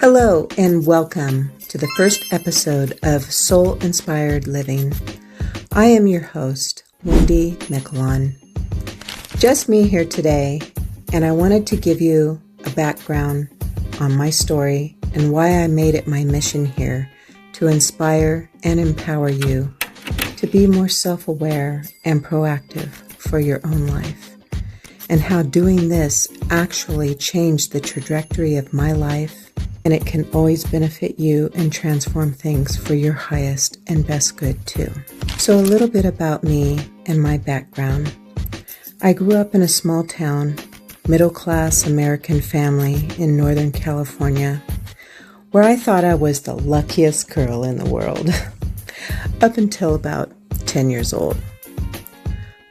Hello and welcome to the first episode of Soul Inspired Living. I am your host, Wendy Miquelon. Just me here today, and I wanted to give you a background on my story and why I made it my mission here to inspire and empower you to be more self-aware and proactive for your own life, and how doing this actually changed the trajectory of my life, and it can always benefit you and transform things for your highest and best good too. So a little bit about me and my background. I grew up in a small town, middle-class American family in Northern California, where I thought I was the luckiest girl in the world, up until about 10 years old.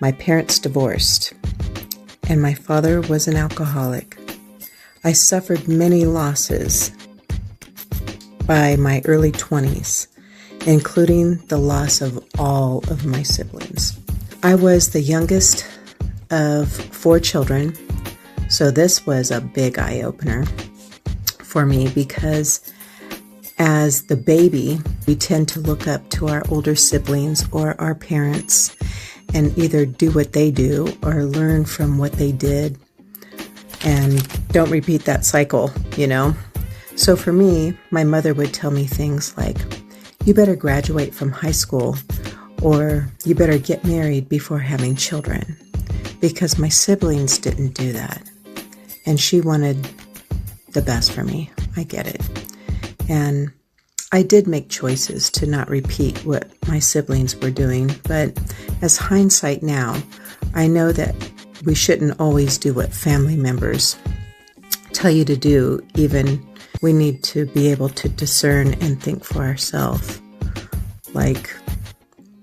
My parents divorced, and my father was an alcoholic. I suffered many losses by my early 20s, including the loss of all of my siblings. I was the youngest of 4 children, so this was a big eye-opener for me because as the baby, we tend to look up to our older siblings or our parents and either do what they do or learn from what they did and don't repeat that cycle, you know? So for me, my mother would tell me things like, you better graduate from high school or you better get married before having children, because my siblings didn't do that. And she wanted the best for me. I get it. And I did make choices to not repeat what my siblings were doing, but as hindsight now, I know that we shouldn't always do what family members tell you to do. Even we need to be able to discern and think for ourselves. Like,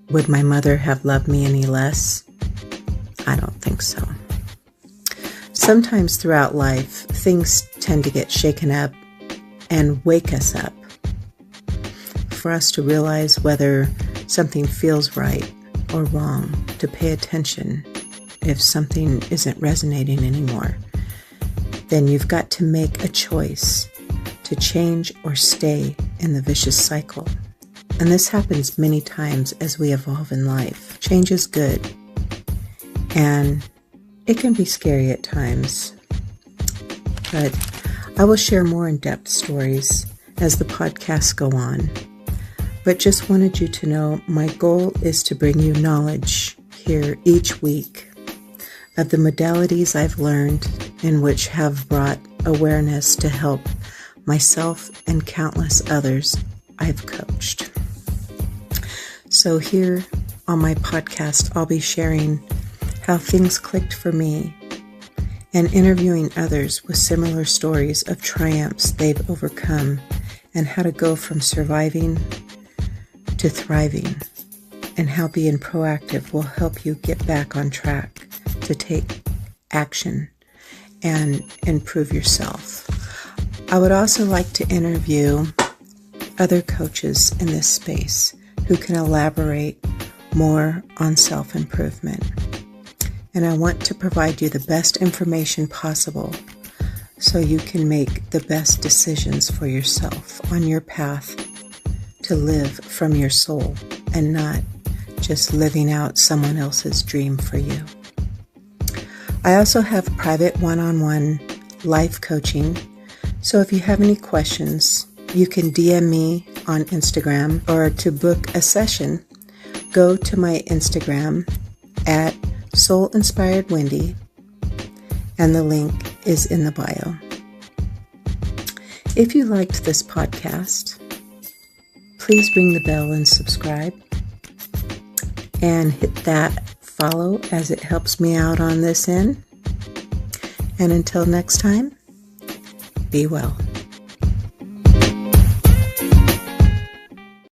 would my mother have loved me any less? I don't think so. Sometimes throughout life, things tend to get shaken up and wake us up for us to realize whether something feels right or wrong, to pay attention if something isn't resonating anymore. Then you've got to make a choice to change or stay in the vicious cycle. And this happens many times as we evolve in life. Change is good, and it can be scary at times, but I will share more in-depth stories as the podcasts go on. But just wanted you to know my goal is to bring you knowledge here each week of the modalities I've learned and which have brought awareness to help myself and countless others I've coached. So here on my podcast, I'll be sharing how things clicked for me and interviewing others with similar stories of triumphs they've overcome and how to go from surviving to thriving, and how being proactive will help you get back on track to take action and improve yourself. I would also like to interview other coaches in this space who can elaborate more on self-improvement. And I want to provide you the best information possible so you can make the best decisions for yourself on your path to live from your soul and not just living out someone else's dream for you. I also have private one-on-one life coaching, so if you have any questions, you can DM me on Instagram, or to book a session, go to my Instagram at Soul Inspired Wendy, and the link is in the bio. If you liked this podcast, please ring the bell and subscribe, and hit that follow as it helps me out on this end. And until next time, be well.